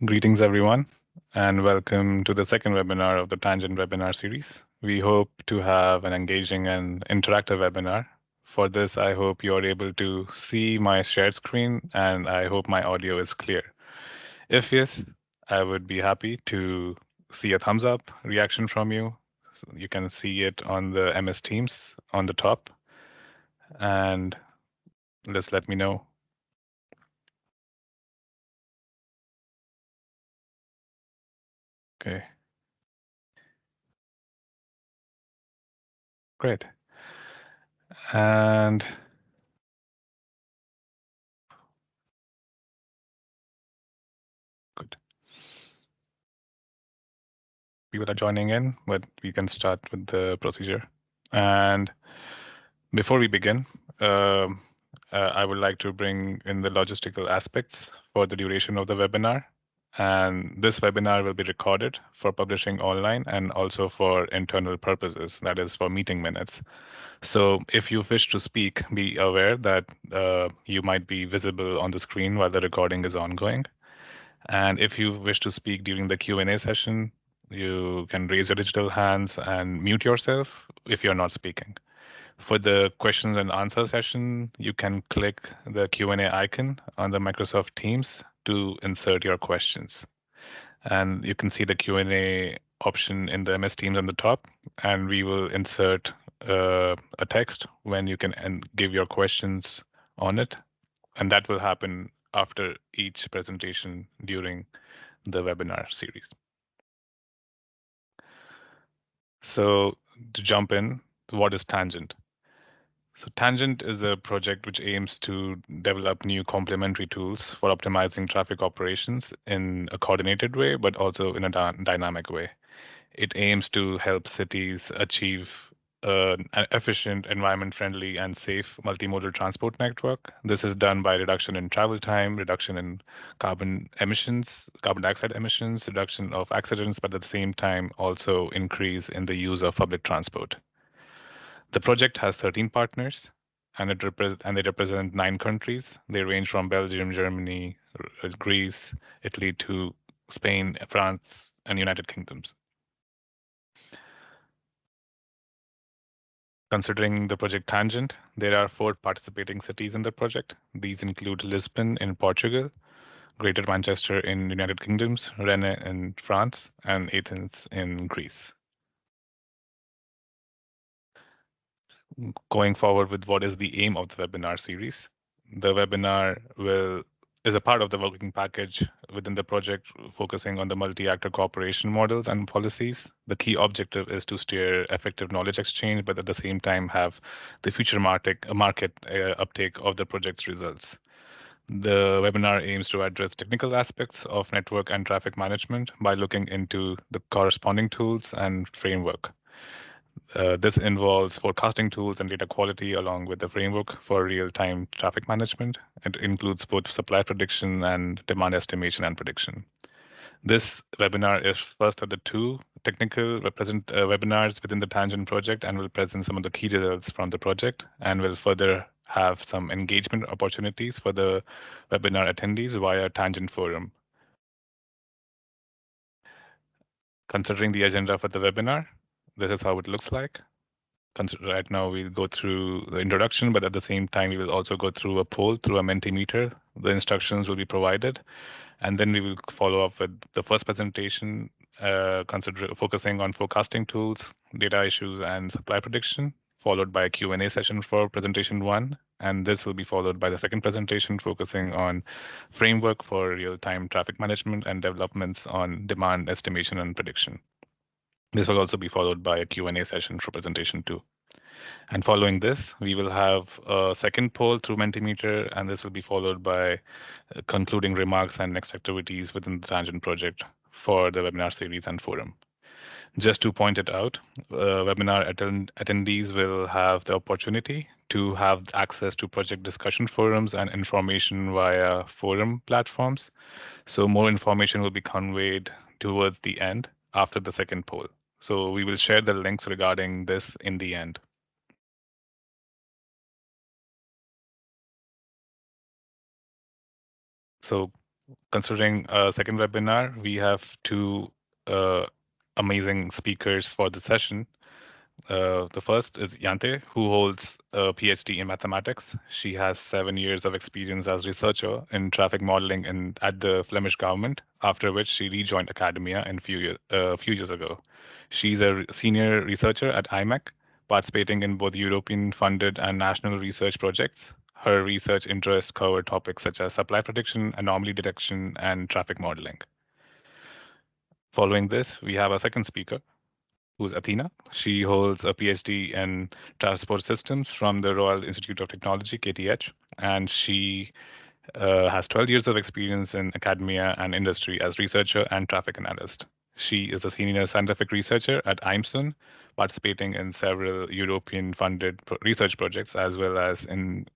Greetings, everyone, and welcome to the second webinar of the Tangent webinar series. We hope to have an engaging and interactive webinar. For this, I hope you're able to see my shared screen, and I hope my audio is clear. If yes, I would be happy to see a thumbs up reaction from you. So you can see it on the MS Teams on the top, and just let me know. Okay, great. And good. People are joining in, but we can start with the procedure. And before we begin, um, I would like to bring in the logistical aspects for the duration of the webinar. And this webinar will be recorded for publishing online and also for internal purposes, that is for meeting minutes. So if you wish to speak, be aware that you might be visible on the screen while the recording is ongoing. And if you wish to speak during the Q&A session, you can raise your digital hands and mute yourself if you're not speaking. For the questions and answer session, you can click the Q&A icon on the Microsoft Teams to insert your questions. And you can see the Q&A option in the MS Teams on the top, and we will insert a text when you can give your questions on it. And that will happen after each presentation during the webinar series. So to jump in, what is Tangent? So Tangent is a project which aims to develop new complementary tools for optimizing traffic operations in a coordinated way, but also in a dynamic way. It aims to help cities achieve an efficient, environment-friendly, and safe multimodal transport network. This is done by reduction in travel time, reduction in carbon emissions, carbon dioxide emissions, reduction of accidents, but at the same time also increase in the use of public transport. The project has 13 partners, and they represent 9 countries. They range from Belgium, Germany, Greece, Italy to Spain, France, and United Kingdoms. Considering the project Tangent, there are 4 participating cities in the project. These include Lisbon in Portugal, Greater Manchester in the United Kingdom, Rennes in France, and Athens in Greece. Going forward with what is the aim of the webinar series. The webinar is a part of the working package within the project focusing on the multi-actor cooperation models and policies. The key objective is to steer effective knowledge exchange, but at the same time have the future market uptake of the project's results. The webinar aims to address technical aspects of network and traffic management by looking into the corresponding tools and framework. This involves forecasting tools and data quality along with the framework for real-time traffic management. It includes both supply prediction and demand estimation and prediction. This webinar is first of the 2 technical webinars within the Tangent project and will present some of the key results from the project and will further have some engagement opportunities for the webinar attendees via Tangent Forum. Considering the agenda for the webinar, this is how it looks like. Right now we'll go through the introduction, but at the same time, we will also go through a poll through a Mentimeter. The instructions will be provided, and then we will follow up with the first presentation, focusing on forecasting tools, data issues, and supply prediction, followed by a Q&A session for presentation 1. And this will be followed by the second presentation focusing on framework for real-time traffic management and developments on demand estimation and prediction. This will also be followed by a Q&A session for presentation 2. And following this, we will have a second poll through Mentimeter, and this will be followed by concluding remarks and next activities within the Tangent project for the webinar series and forum. Just to point it out, webinar attendees will have the opportunity to have access to project discussion forums and information via forum platforms. So more information will be conveyed towards the end after the second poll. So we will share the links regarding this in the end. So considering a second webinar, we have two amazing speakers for the session. The first is Yante, who holds a PhD in mathematics. She has 7 years of experience as researcher in traffic modeling at the Flemish government, after which she rejoined academia a few years ago. She's a senior researcher at IMEC, participating in both European-funded and national research projects. Her research interests cover topics such as supply prediction, anomaly detection, and traffic modeling. Following this, we have a second speaker, who's Athena. She holds a PhD in transport systems from the Royal Institute of Technology, KTH, and she has 12 years of experience in academia and industry as researcher and traffic analyst. She is a senior scientific researcher at IMSUN, participating in several European-funded research projects as well as in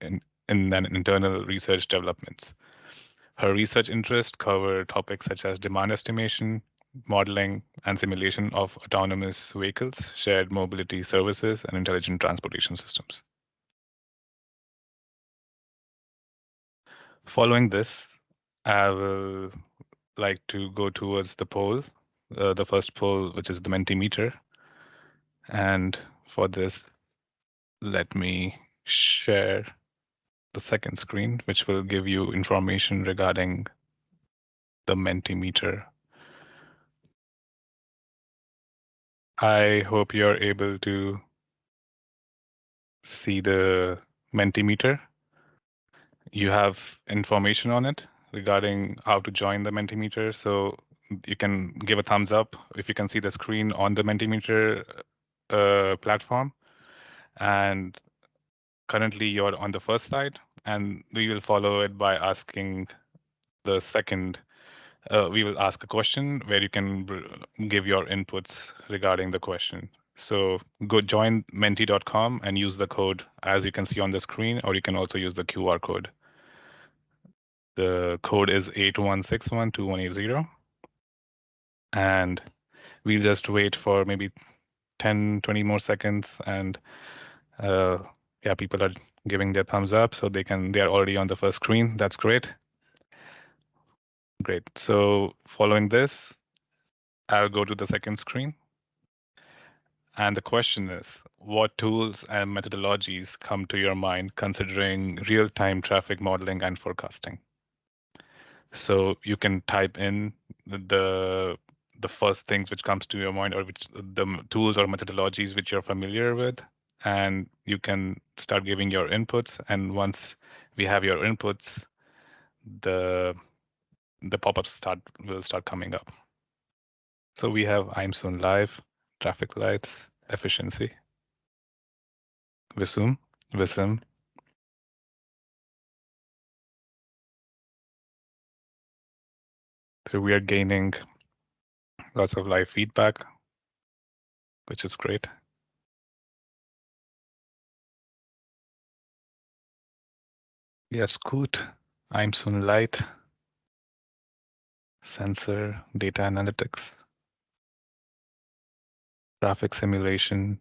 internal research developments. Her research interests cover topics such as demand estimation, modeling, and simulation of autonomous vehicles, shared mobility services, and intelligent transportation systems. Following this, I will like to go towards the poll, the first poll, which is the Mentimeter. And for this, let me share the second screen, which will give you information regarding the Mentimeter. I hope you're able to see the Mentimeter. You have information on it regarding how to join the Mentimeter. So you can give a thumbs up if you can see the screen on the Mentimeter platform. And currently you're on the first slide, and we will follow it by asking the second. We will ask a question where you can give your inputs regarding the question. So go join menti.com and use the code as you can see on the screen, or you can also use the QR code. The code is 81612180. And we'll just wait for maybe 10, 20 more seconds. And yeah, people are giving their thumbs up, so they are already on the first screen. That's great. Great. So following this, I'll go to the second screen. And the question is, what tools and methodologies come to your mind considering real-time traffic modeling and forecasting? So you can type in the first things which comes to your mind, or which the tools or methodologies which you're familiar with, and you can start giving your inputs. And once we have your inputs, the pop-ups will start coming up. So we have IMSUN Live, traffic lights, efficiency, Visum. So we are gaining lots of live feedback, which is great. We have Scoot, IMSUN Lite, sensor, data analytics, traffic simulation,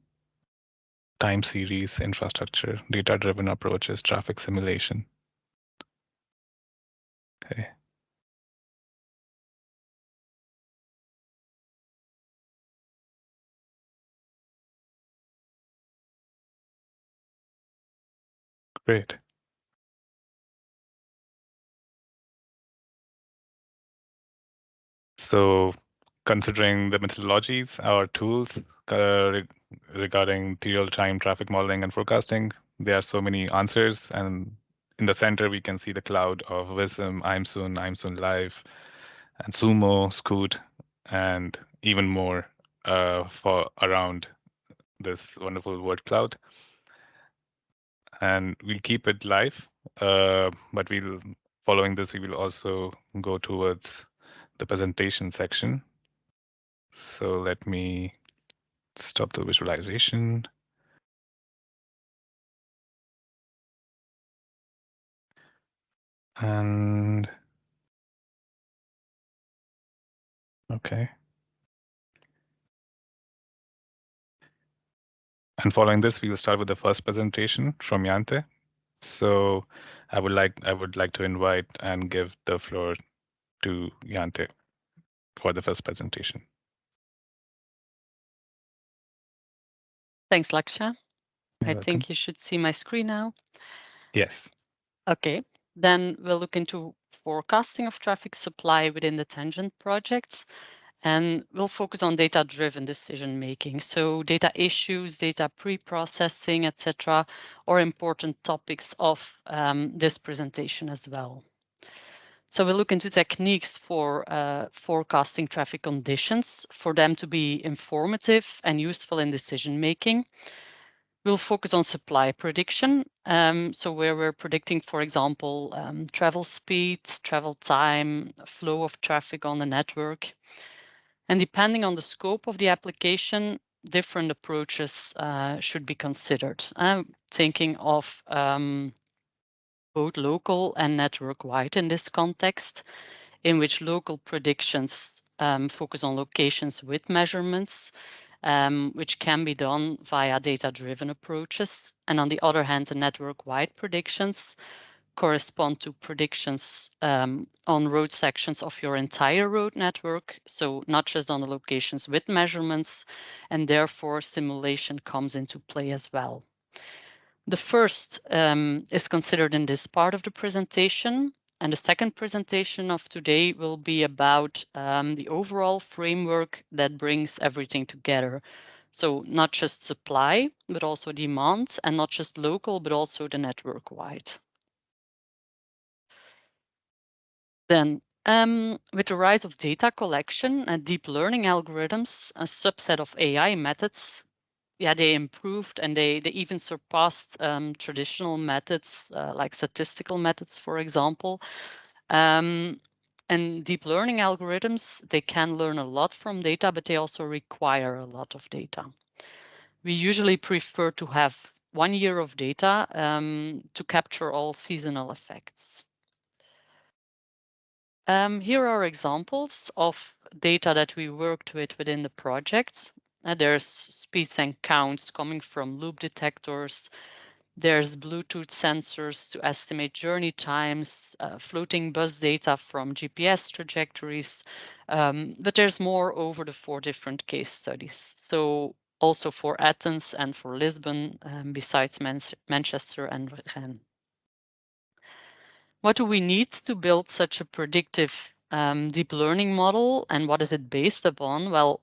time series, infrastructure, data-driven approaches, traffic simulation. Okay. Great. So considering the methodologies, our tools regarding real-time traffic modeling and forecasting, there are so many answers. And in the center, we can see the cloud of Visum, IMSUN Live, and Sumo, Scoot, and even more for around this wonderful word cloud. And we'll keep it live, but following this, we will also go towards the presentation section. So let me stop the visualization. And okay. And following this, we will start with the first presentation from Yante. So I would like to invite and give the floor to Jante for the first presentation. Thanks, Laksha. You're I welcome. think you should see my screen now. Yes. Okay, then we'll look into forecasting of traffic supply within the Tangent projects, and we'll focus on data-driven decision making. So data issues, data pre-processing, etc., are important topics of this presentation as well. So we'll look into techniques for forecasting traffic conditions for them to be informative and useful in decision making. We'll focus on supply prediction. So where we're predicting, for example, travel speed, travel time, flow of traffic on the network. And depending on the scope of the application, different approaches should be considered. I'm thinking of both local and network-wide in this context, in which local predictions focus on locations with measurements, which can be done via data-driven approaches. And on the other hand, the network-wide predictions correspond to predictions on road sections of your entire road network, so not just on the locations with measurements, and therefore simulation comes into play as well. The first is considered in this part of the presentation, and the second presentation of today will be about the overall framework that brings everything together. So not just supply, but also demand, and not just local, but also the network-wide. Then, with the rise of data collection and deep learning algorithms, a subset of AI methods, they improved and they even surpassed traditional methods like statistical methods, for example. And deep learning algorithms, they can learn a lot from data, but they also require a lot of data. We usually prefer to have 1 year of data to capture all seasonal effects. Here are examples of data that we worked with within the project. There's speeds and counts coming from loop detectors. There's Bluetooth sensors to estimate journey times, floating bus data from GPS trajectories. But there's more over the 4 different case studies. So also for Athens and for Lisbon, besides Manchester and Rennes. What do we need to build such a predictive deep learning model, and what is it based upon? Well,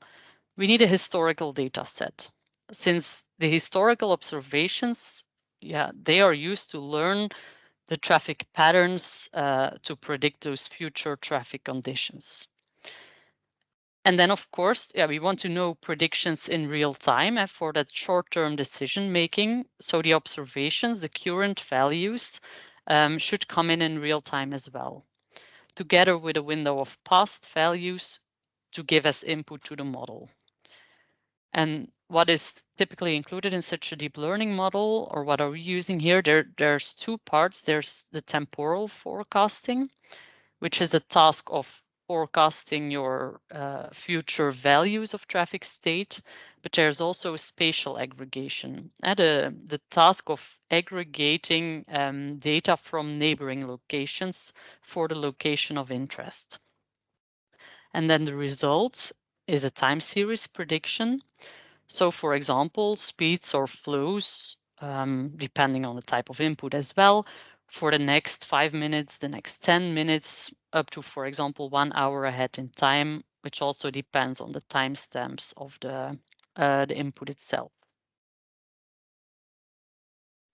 we need a historical data set. Since the historical observations, they are used to learn the traffic patterns to predict those future traffic conditions. And then, of course, we want to know predictions in real time for that short-term decision making. So the observations, the current values, should come in real time as well, together with a window of past values to give us input to the model. And what is typically included in such a deep learning model, or what are we using here? There's 2 parts. There's the temporal forecasting, which is the task of forecasting your future values of traffic state, but there's also spatial aggregation, the task of aggregating data from neighboring locations for the location of interest. And then the result is a time series prediction. So for example, speeds or flows, depending on the type of input as well, for the next 5 minutes, the next 10 minutes, up to, for example, 1 hour ahead in time, which also depends on the timestamps of the input itself.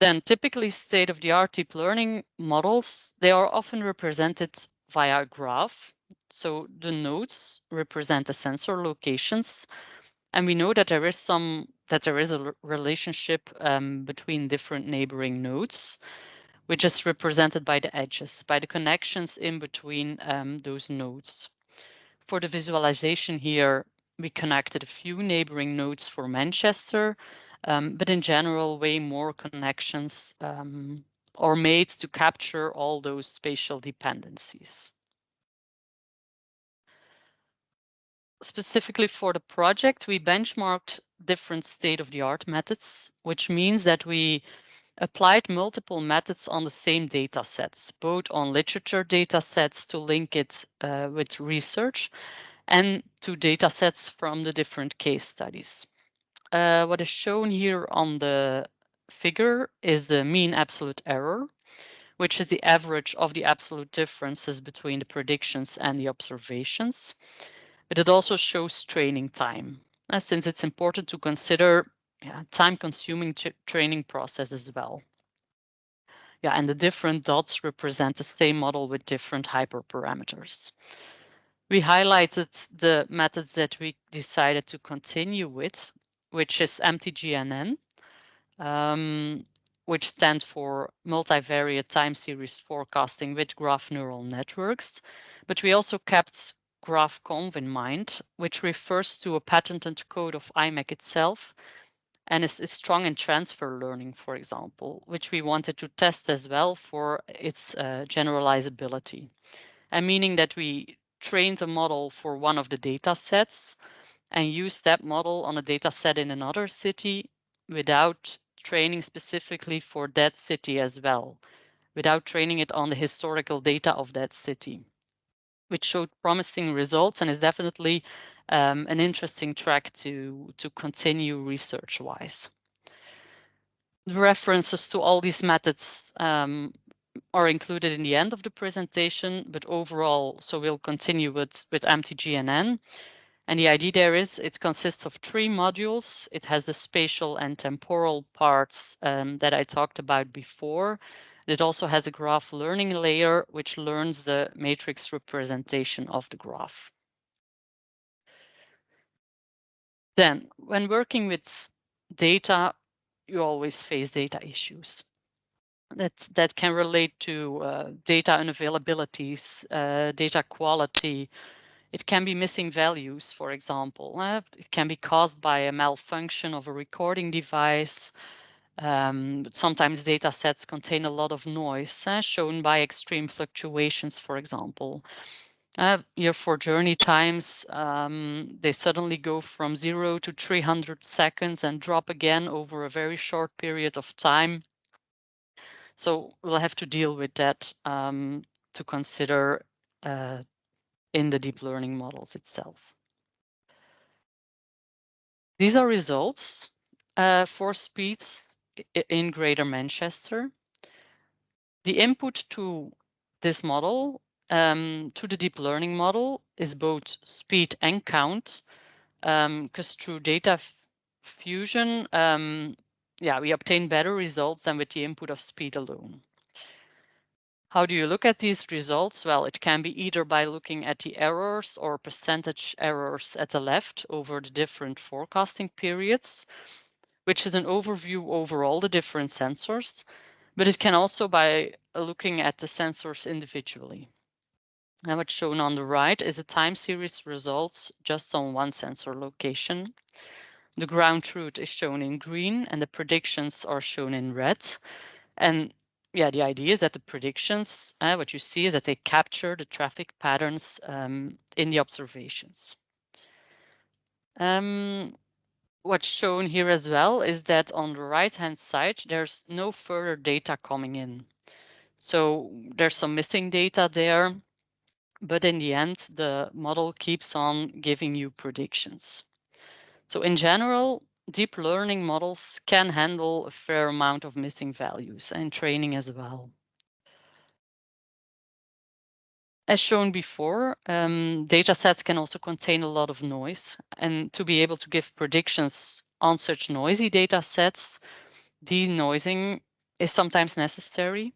Then typically state-of-the-art deep learning models, they are often represented via a graph. So the nodes represent the sensor locations, and we know that there is a relationship between different neighboring nodes, which is represented by the edges, by the connections in between those nodes. For the visualization here, we connected a few neighboring nodes for Manchester, but in general, way more connections are made to capture all those spatial dependencies. Specifically for the project, we benchmarked different state-of-the-art methods, which means that we applied multiple methods on the same data sets, both on literature data sets to link it with research and to data sets from the different case studies. What is shown here on the figure is the mean absolute error, which is the average of the absolute differences between the predictions and the observations. But it also shows training time, since it's important to consider time-consuming training process as well. And the different dots represent the same model with different hyperparameters. We highlighted the methods that we decided to continue with, which is MTGNN, which stands for multivariate time series forecasting with graph neural networks. But we also kept GraphConv in mind, which refers to a patented code of IMEC itself and is strong in transfer learning, for example, which we wanted to test as well for its generalizability. And meaning that we trained a model for one of the data sets and used that model on a data set in another city without training specifically for that city as well, without training it on the historical data of that city, which showed promising results and is definitely an interesting track to continue research-wise. The references to all these methods are included in the end of the presentation, but overall, so we'll continue with MTGNN. And the idea there is it consists of 3 modules. It has the spatial and temporal parts that I talked about before. It also has a graph learning layer, which learns the matrix representation of the graph. Then, when working with data, you always face data issues. That can relate to data unavailabilities, data quality. It can be missing values, for example. It can be caused by a malfunction of a recording device. Sometimes data sets contain a lot of noise, shown by extreme fluctuations, for example. Here for journey times, they suddenly go from 0 to 300 seconds and drop again over a very short period of time. So we'll have to deal with that to consider in the deep learning models itself. These are results for speeds in Greater Manchester. The input to this model, to the deep learning model, is both speed and count, because through data fusion, we obtain better results than with the input of speed alone. How do you look at these results? Well, it can be either by looking at the errors or percentage errors at the left over the different forecasting periods, which is an overview over all the different sensors, but it can also by looking at the sensors individually. Now what's shown on the right is a time series results just on one sensor location. The ground truth is shown in green and the predictions are shown in red. And the idea is that the predictions, what you see is that they capture the traffic patterns in the observations. What's shown here as well is that on the right-hand side, there's no further data coming in. So there's some missing data there, but in the end, the model keeps on giving you predictions. So in general, deep learning models can handle a fair amount of missing values and training as well. As shown before, data sets can also contain a lot of noise, and to be able to give predictions on such noisy data sets, denoising is sometimes necessary.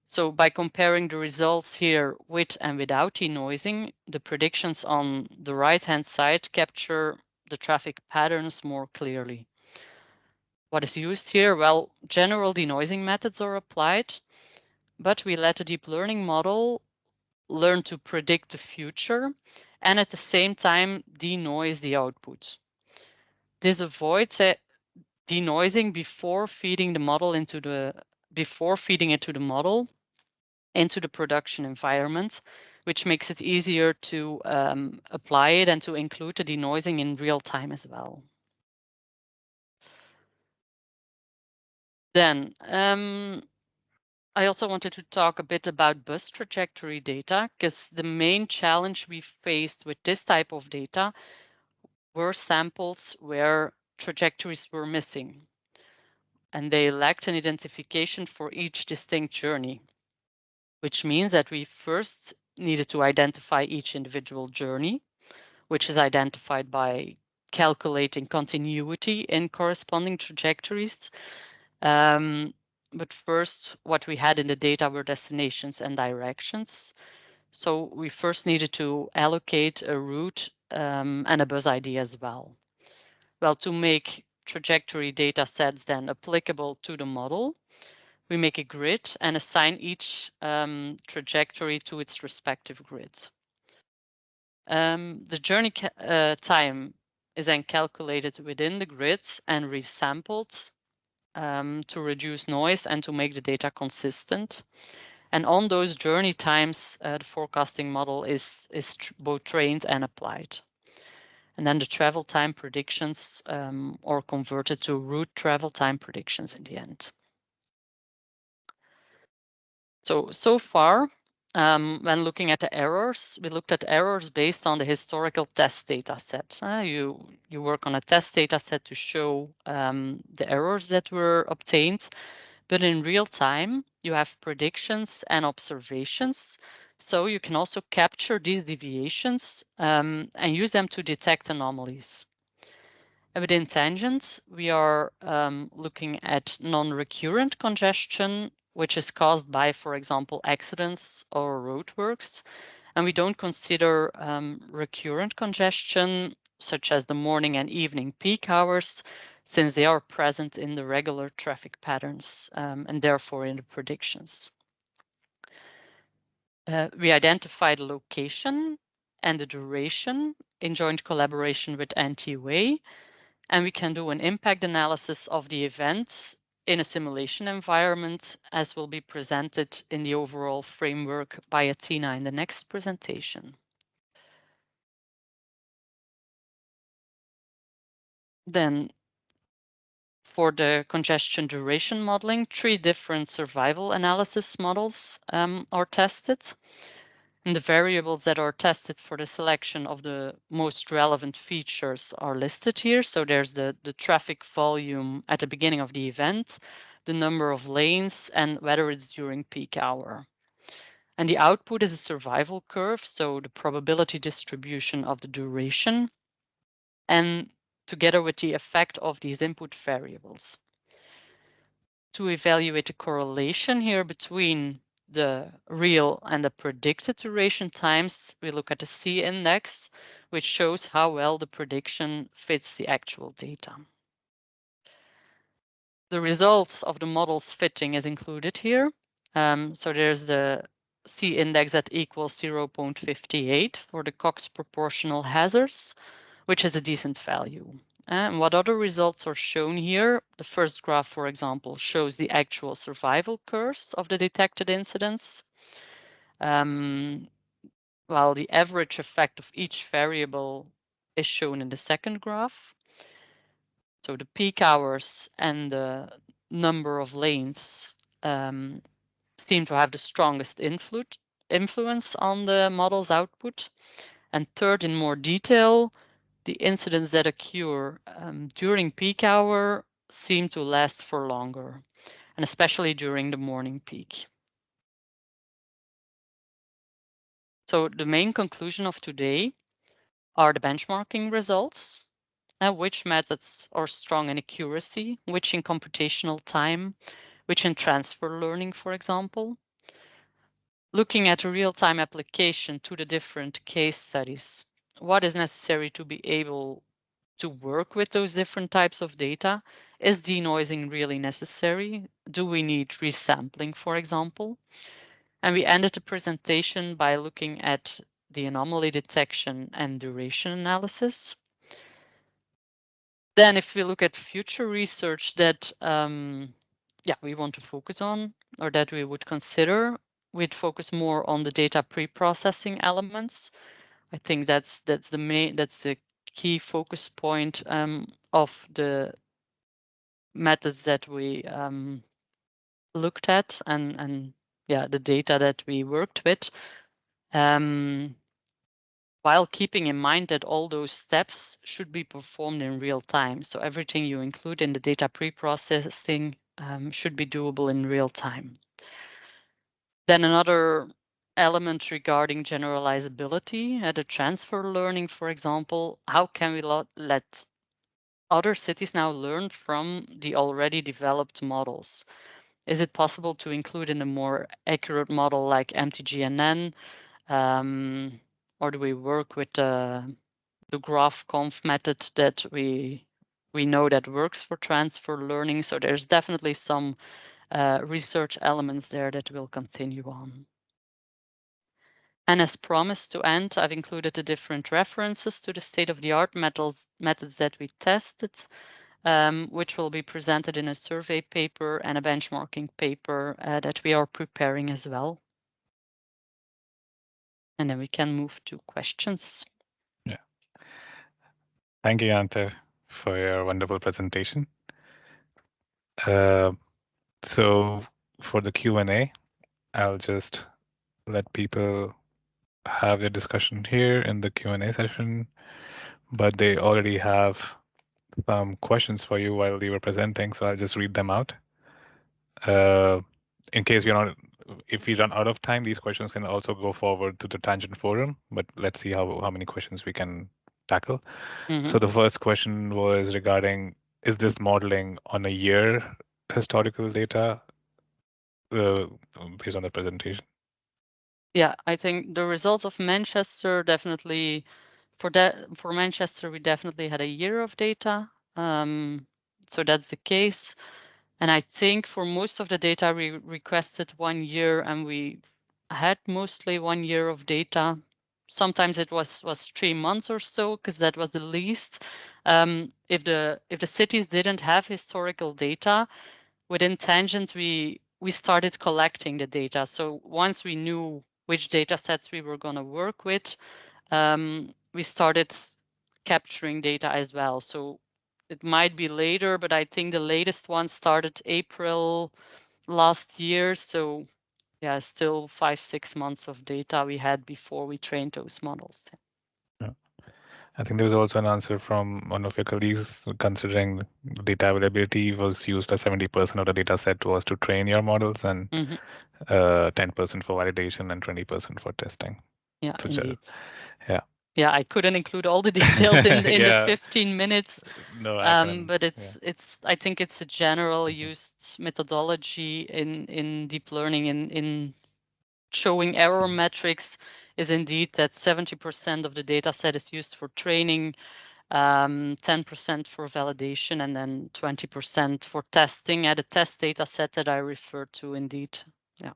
So by comparing the results here with and without denoising, the predictions on the right-hand side capture the traffic patterns more clearly. What is used here? Well, general denoising methods are applied, but we let the deep learning model learn to predict the future and at the same time denoise the output. This avoids denoising before feeding the model into the model into the production environment, which makes it easier to apply it and to include the denoising in real time as well. Then I also wanted to talk a bit about bus trajectory data, because the main challenge we faced with this type of data were samples where trajectories were missing, and they lacked an identification for each distinct journey, which means that we first needed to identify each individual journey, which is identified by calculating continuity in corresponding trajectories. But first, what we had in the data were destinations and directions. So we first needed to allocate a route and a bus ID as well. Well, to make trajectory data sets then applicable to the model, we make a grid and assign each trajectory to its respective grids. The journey time is then calculated within the grid and resampled to reduce noise and to make the data consistent. And on those journey times, the forecasting model is both trained and applied. And then the travel time predictions are converted to route travel time predictions in the end. So far, when looking at the errors, we looked at errors based on the historical test data set. You work on a test data set to show the errors that were obtained, but in real time, you have predictions and observations. So you can also capture these deviations and use them to detect anomalies. And within Tangent, we are looking at non-recurrent congestion, which is caused by, for example, accidents or roadworks. And we don't consider recurrent congestion, such as the morning and evening peak hours, since they are present in the regular traffic patterns and therefore in the predictions. We identify the location and the duration in joint collaboration with NTUA, and we can do an impact analysis of the events in a simulation environment, as will be presented in the overall framework by Athena in the next presentation. Then, for the congestion duration modeling, 3 different survival analysis models are tested. And the variables that are tested for the selection of the most relevant features are listed here. So there's the traffic volume at the beginning of the event, the number of lanes, and whether it's during peak hour. And the output is a survival curve, so the probability distribution of the duration, and together with the effect of these input variables. To evaluate the correlation here between the real and the predicted duration times, we look at the C-index, which shows how well the prediction fits the actual data. The results of the model's fitting is included here. So there's the C-index that equals 0.58 for the Cox proportional hazards, which is a decent value. And what other results are shown here? The first graph, for example, shows the actual survival curves of the detected incidents, while the average effect of each variable is shown in the second graph. So the peak hours and the number of lanes seem to have the strongest influence on the model's output. And third, in more detail, the incidents that occur during peak hour seem to last for longer, and especially during the morning peak. So the main conclusion of today are the benchmarking results, which methods are strong in accuracy, which in computational time, which in transfer learning, for example. Looking at a real-time application to the different case studies, what is necessary to be able to work with those different types of data? Is denoising really necessary? Do we need resampling, for example? And we ended the presentation by looking at the anomaly detection and duration analysis. Then if we look at future research that we want to focus on, or that we would consider, we'd focus more on the data pre-processing elements. I think that's the key focus point of the methods that we looked at and yeah, the data that we worked with, while keeping in mind that all those steps should be performed in real time. So everything you include in the data pre-processing should be doable in real time. Then another element regarding generalizability at a transfer learning, for example, how can we let other cities now learn from the already developed models? Is it possible to include in a more accurate model like MTGNN? Or do we work with the GraphConf method that we know that works for transfer learning? So there's definitely some research elements there that will continue on. And as promised to end, I've included the different references to the state-of-the-art methods that we tested, which will be presented in a survey paper and a benchmarking paper that we are preparing as well. And then we can move to questions. Yeah. Thank you, Ante, for your wonderful presentation. So for the Q&A, I'll just let people have their discussion here in the Q&A session, but they already have some questions for you while you were presenting, so I'll just read them out. In case if we run out of time, these questions can also go forward to the Tangent Forum, but let's see how many questions we can tackle. Mm-hmm. So the first question was regarding, is this modeling on a year historical data based on the presentation? Yeah, I think the results of Manchester definitely, for Manchester, we definitely had a year of data. So that's the case. And I think for most of the data, we requested 1 year and we had mostly 1 year of data. Sometimes it was 3 months or so, because that was the least. If the cities didn't have historical data, within Tangent, we started collecting the data. So once we knew which data sets we were going to work with, we started capturing data as well. So it might be later, but I think the latest one started April last year. So yeah, still 5-6 months of data we had before we trained those models. Yeah. I think there was also an answer from one of your colleagues considering data availability was used as 70% of the data set was to train your models and 10% for validation and 20% for testing. Yeah, so indeed. Yeah. Yeah, I couldn't include all the details in Yeah. the 15 minutes. No, but it's I think it's a general used methodology in deep learning in showing error metrics is indeed that 70% of the data set is used for training, 10% for validation, and then 20% for testing at a test data set that I referred to indeed. Yeah.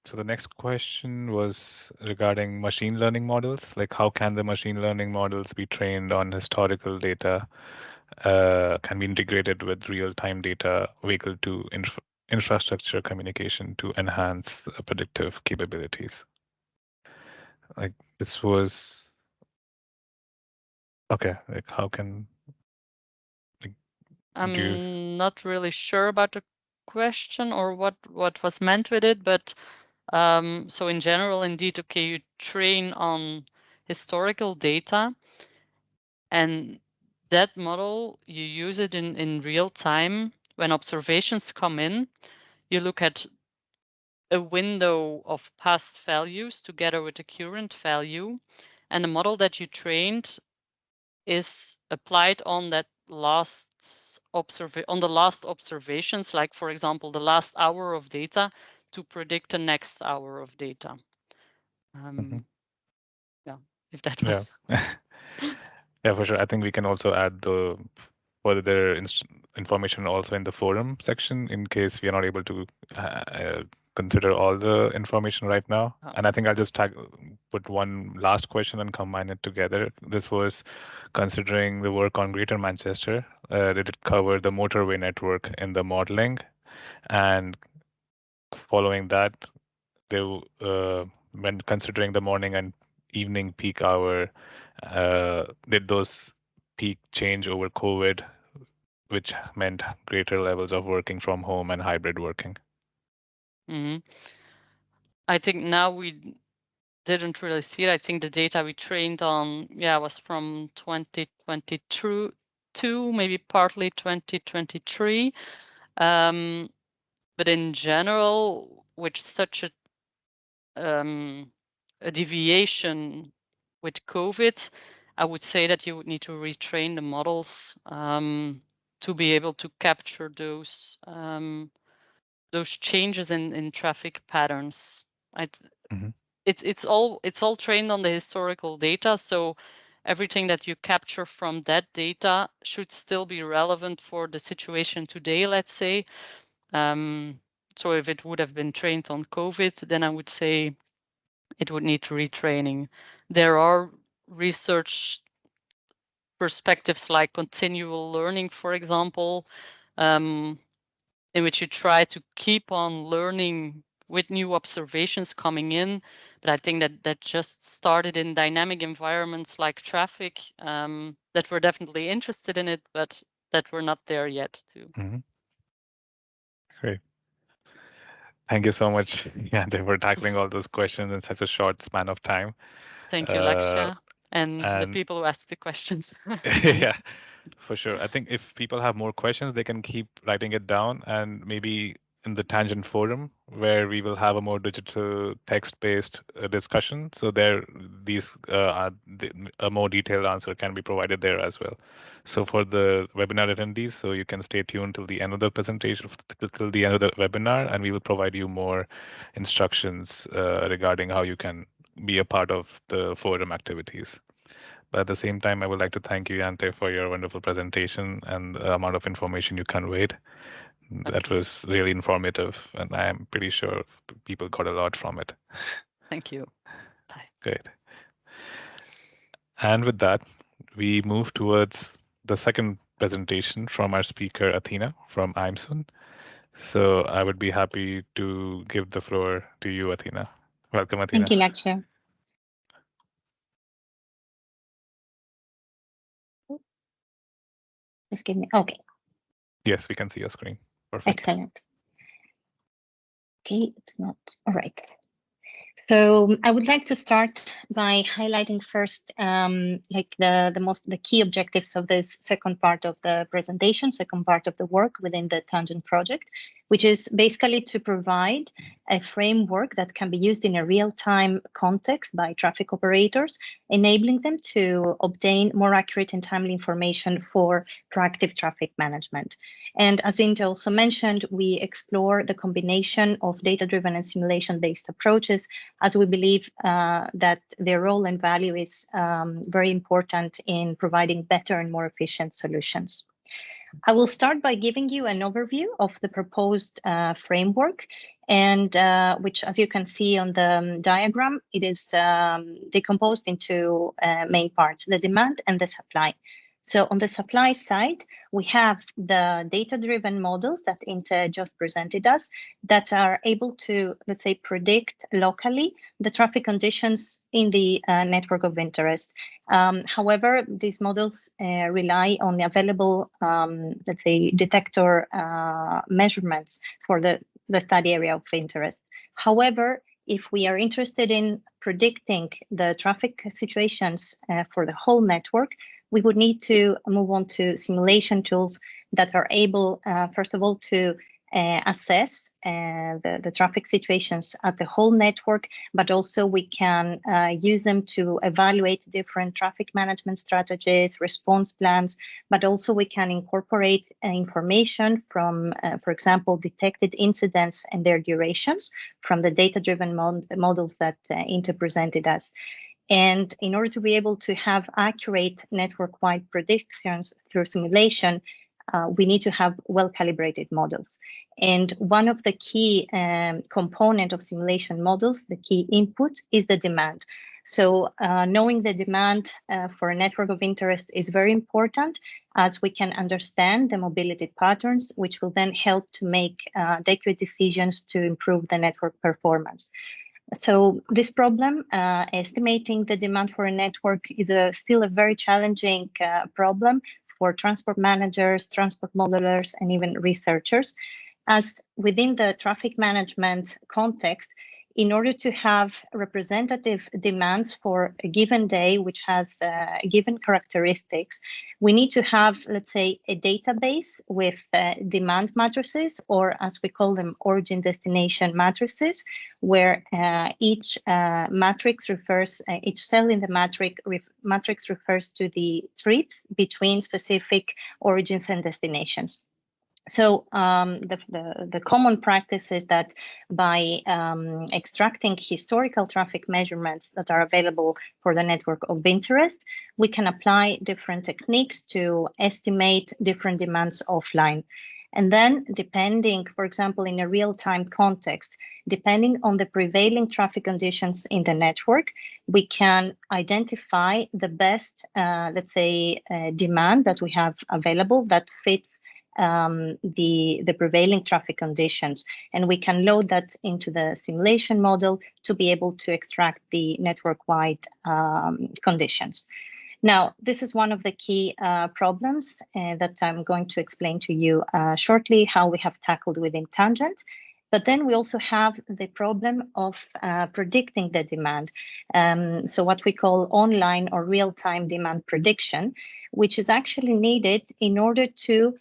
So the next question was regarding machine learning models. Like, how can the machine learning models be trained on historical data? Can be integrated with real-time data vehicle to infrastructure communication to enhance predictive capabilities. Like this was okay. Like how can I'm not really sure about the question or what was meant with it, but so in general, indeed, okay, you train on historical data, and that model, you use it in real time. When observations come in, you look at a window of past values together with the current value, and the model that you trained is applied on that last observations, like for example the last hour of data, to predict the next hour of data. Yeah, if that was. Yeah, for sure. I think we can also add the further information also in the forum section in case we are not able to consider all the information right now. And I think I'll just put one last question and combine it together. This was considering the work on Greater Manchester. Did it cover the motorway network in the modeling? And following that, when considering the morning and evening peak hour, did those peak change over COVID which meant greater levels of working from home and hybrid working? I think now we didn't really see it. I think the data we trained on, was from 2022, maybe partly 2023. But in general, with such a deviation with COVID, I would say that you would need to retrain the models to be able to capture those changes in traffic patterns. It's all trained on the historical data, so everything that you capture from that data should still be relevant for the situation today, let's say. So if it would have been trained on COVID, then I would say it would need retraining. There are research perspectives like continual learning, for example, in which you try to keep on learning with new observations coming in. But I think that just started in dynamic environments like traffic, that we're definitely interested in it, but that we're not there yet too. Great. Thank you so much, Jante, for tackling all those questions in such a short span of time. Thank you, Lakshya, and the people who asked the questions. Yeah, for sure. I think if people have more questions, they can keep writing it down, and maybe in the Tangent forum, where we will have a more digital text-based discussion. So there, a more detailed answer can be provided there as well. So for the webinar attendees, so you can stay tuned till the end of the presentation, till the end of the webinar, and we will provide you more instructions regarding how you can be a part of the forum activities. But at the same time, I would like to thank you, Jante, for your wonderful presentation and the amount of information you conveyed. That was really informative, and I am pretty sure people got a lot from it. Thank you. Bye. Great. And with that, we move towards the second presentation from our speaker, Athena, from IMSUN. So I would be happy to give the floor to you, Athena. Welcome, Athena. Thank you, Lakshya. Just give me, okay. Yes, we can see your screen. Perfect. Excellent. Okay, it's not, all right. So I would like to start by highlighting first like the key objectives of this second part of the presentation, second part of the work within the Tangent project, which is basically to provide a framework that can be used in a real-time context by traffic operators, enabling them to obtain more accurate and timely information for proactive traffic management. And as Jante also mentioned, we explore the combination of data-driven and simulation-based approaches, as we believe that their role and value is very important in providing better and more efficient solutions. I will start by giving you an overview of the proposed framework, and which, as you can see on the diagram, it is decomposed into main parts, the demand and the supply. So on the supply side, we have the data-driven models that Jante just presented us that are able to, let's say, predict locally the traffic conditions in the network of interest. However, these models rely on the available, let's say, detector measurements for the study area of interest. However, if we are interested in predicting the traffic situations for the whole network, we would need to move on to simulation tools that are able, first of all, to assess the traffic situations at the whole network, but also we can use them to evaluate different traffic management strategies, response plans, but also we can incorporate information from, for example, detected incidents and their durations from the data-driven models that Jante presented us. And in order to be able to have accurate network-wide predictions through simulation, we need to have well-calibrated models. And one of the key component of simulation models, the key input, is the demand. So knowing the demand for a network of interest is very important, as we can understand the mobility patterns, which will then help to make adequate decisions to improve the network performance. So this problem, estimating the demand for a network, is still a very challenging problem for transport managers, transport modelers, and even researchers, as within the traffic management context, in order to have representative demands for a given day, which has given characteristics, we need to have, let's say, a database with demand matrices, or as we call them, origin destination matrices, where each matrix refers, each cell in the matrix refers to the trips between specific origins and destinations. So the common practice is that by extracting historical traffic measurements that are available for the network of interest, we can apply different techniques to estimate different demands offline. And then depending, for example, in a real-time context, depending on the prevailing traffic conditions in the network, we can identify the best, let's say, demand that we have available that fits the prevailing traffic conditions, and we can load that into the simulation model to be able to extract the network-wide conditions. Now, this is one of the key problems that I'm going to explain to you shortly, how we have tackled within Tangent. But then we also have the problem of predicting the demand. So what we call online or real-time demand prediction, which is actually needed in order to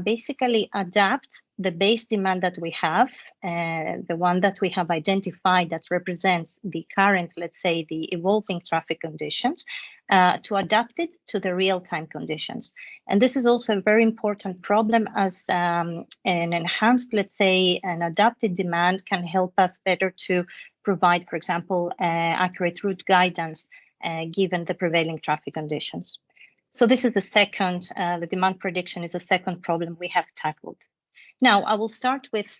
basically adapt the base demand that we have, the one that we have identified that represents the current, let's say, the evolving traffic conditions, to adapt it to the real-time conditions. And this is also a very important problem, as an enhanced, let's say, an adapted demand can help us better to provide, for example, accurate route guidance given the prevailing traffic conditions. So this is the second, the demand prediction is a second problem we have tackled. Now, I will start with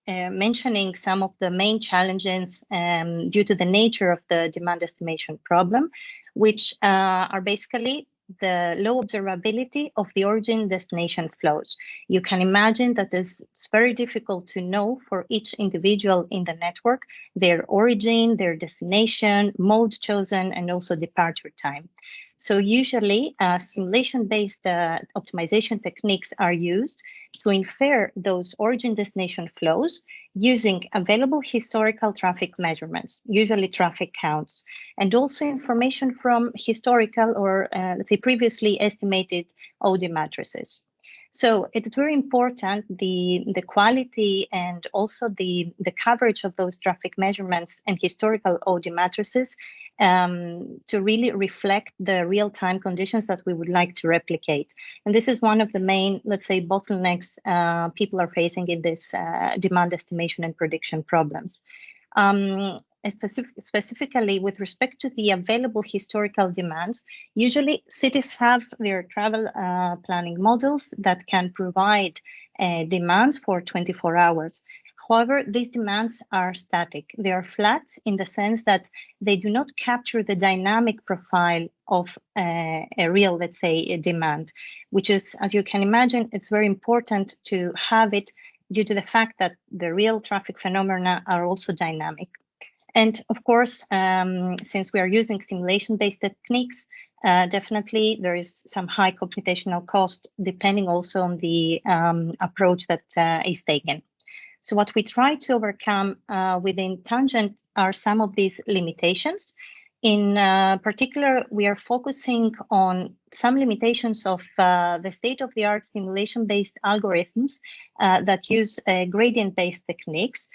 mentioning some of the main challenges due to the nature of the demand estimation problem, which are basically the low observability of the origin destination flows. You can imagine that it's very difficult to know for each individual in the network their origin, their destination, mode chosen, and also departure time. So usually simulation-based optimization techniques are used to infer those origin destination flows using available historical traffic measurements, usually traffic counts, and also information from historical or let's say previously estimated OD matrices. So it's very important, the quality and also the coverage of those traffic measurements and historical OD matrices to really reflect the real-time conditions that we would like to replicate. And this is one of the main, let's say, bottlenecks people are facing in this demand estimation and prediction problems. Specifically with respect to the available historical demands, usually cities have their travel planning models that can provide demands for 24 hours. However, these demands are static. They are flat in the sense that they do not capture the dynamic profile of a real, let's say, a demand, which is, as you can imagine, it's very important to have it due to the fact that the real traffic phenomena are also dynamic. And of course, since we are using simulation-based techniques, definitely there is some high computational cost, depending also on the approach that is taken. So what we try to overcome within Tangent are some of these limitations. In particular, we are focusing on some limitations of the state-of-the-art simulation-based algorithms that use gradient-based techniques.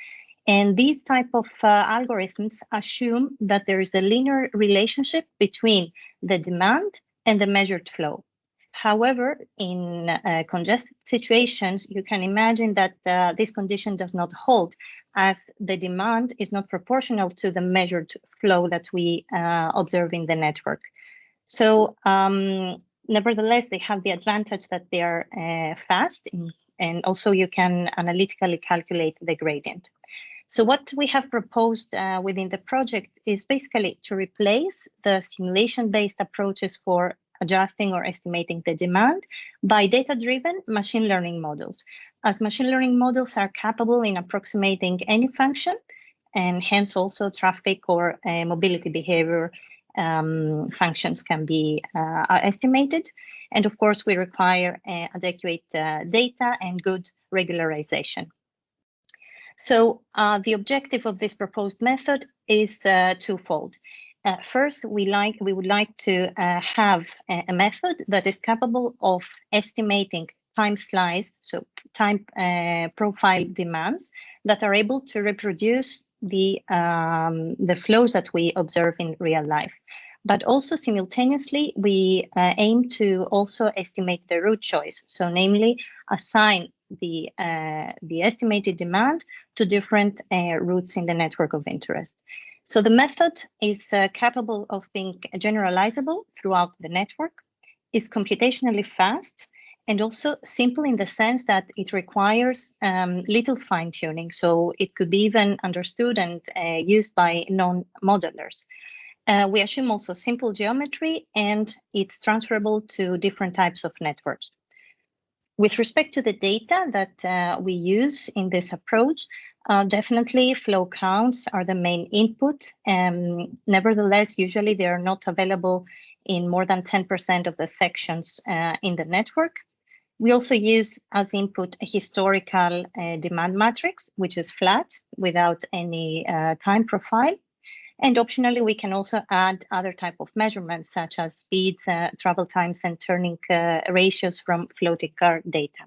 And these type of algorithms assume that there is a linear relationship between the demand and the measured flow. However, in congested situations, you can imagine that this condition does not hold, as the demand is not proportional to the measured flow that we observe in the network. So nevertheless, they have the advantage that they are fast, and also you can analytically calculate the gradient. So what we have proposed within the project is basically to replace the simulation-based approaches for adjusting or estimating the demand by data-driven machine learning models, as machine learning models are capable in approximating any function, and hence also traffic or mobility behavior functions can be estimated. And of course, we require adequate data and good regularization. So the objective of this proposed method is twofold. First, we would like to have a method that is capable of estimating time sliced, so time profile demands that are able to reproduce the flows that we observe in real life. But also simultaneously, we aim to also estimate the route choice, so namely assign the estimated demand to different routes in the network of interest. So the method is capable of being generalizable throughout the network, is computationally fast, and also simple in the sense that it requires little fine-tuning. So it could be even understood and used by non-modelers. We assume also simple geometry, and it's transferable to different types of networks. With respect to the data that we use in this approach, definitely flow counts are the main input. Nevertheless, usually they are not available in more than 10% of the sections in the network. We also use as input a historical demand matrix, which is flat without any time profile. And optionally, we can also add other type of measurements such as speeds, travel times, and turning ratios from floating car data.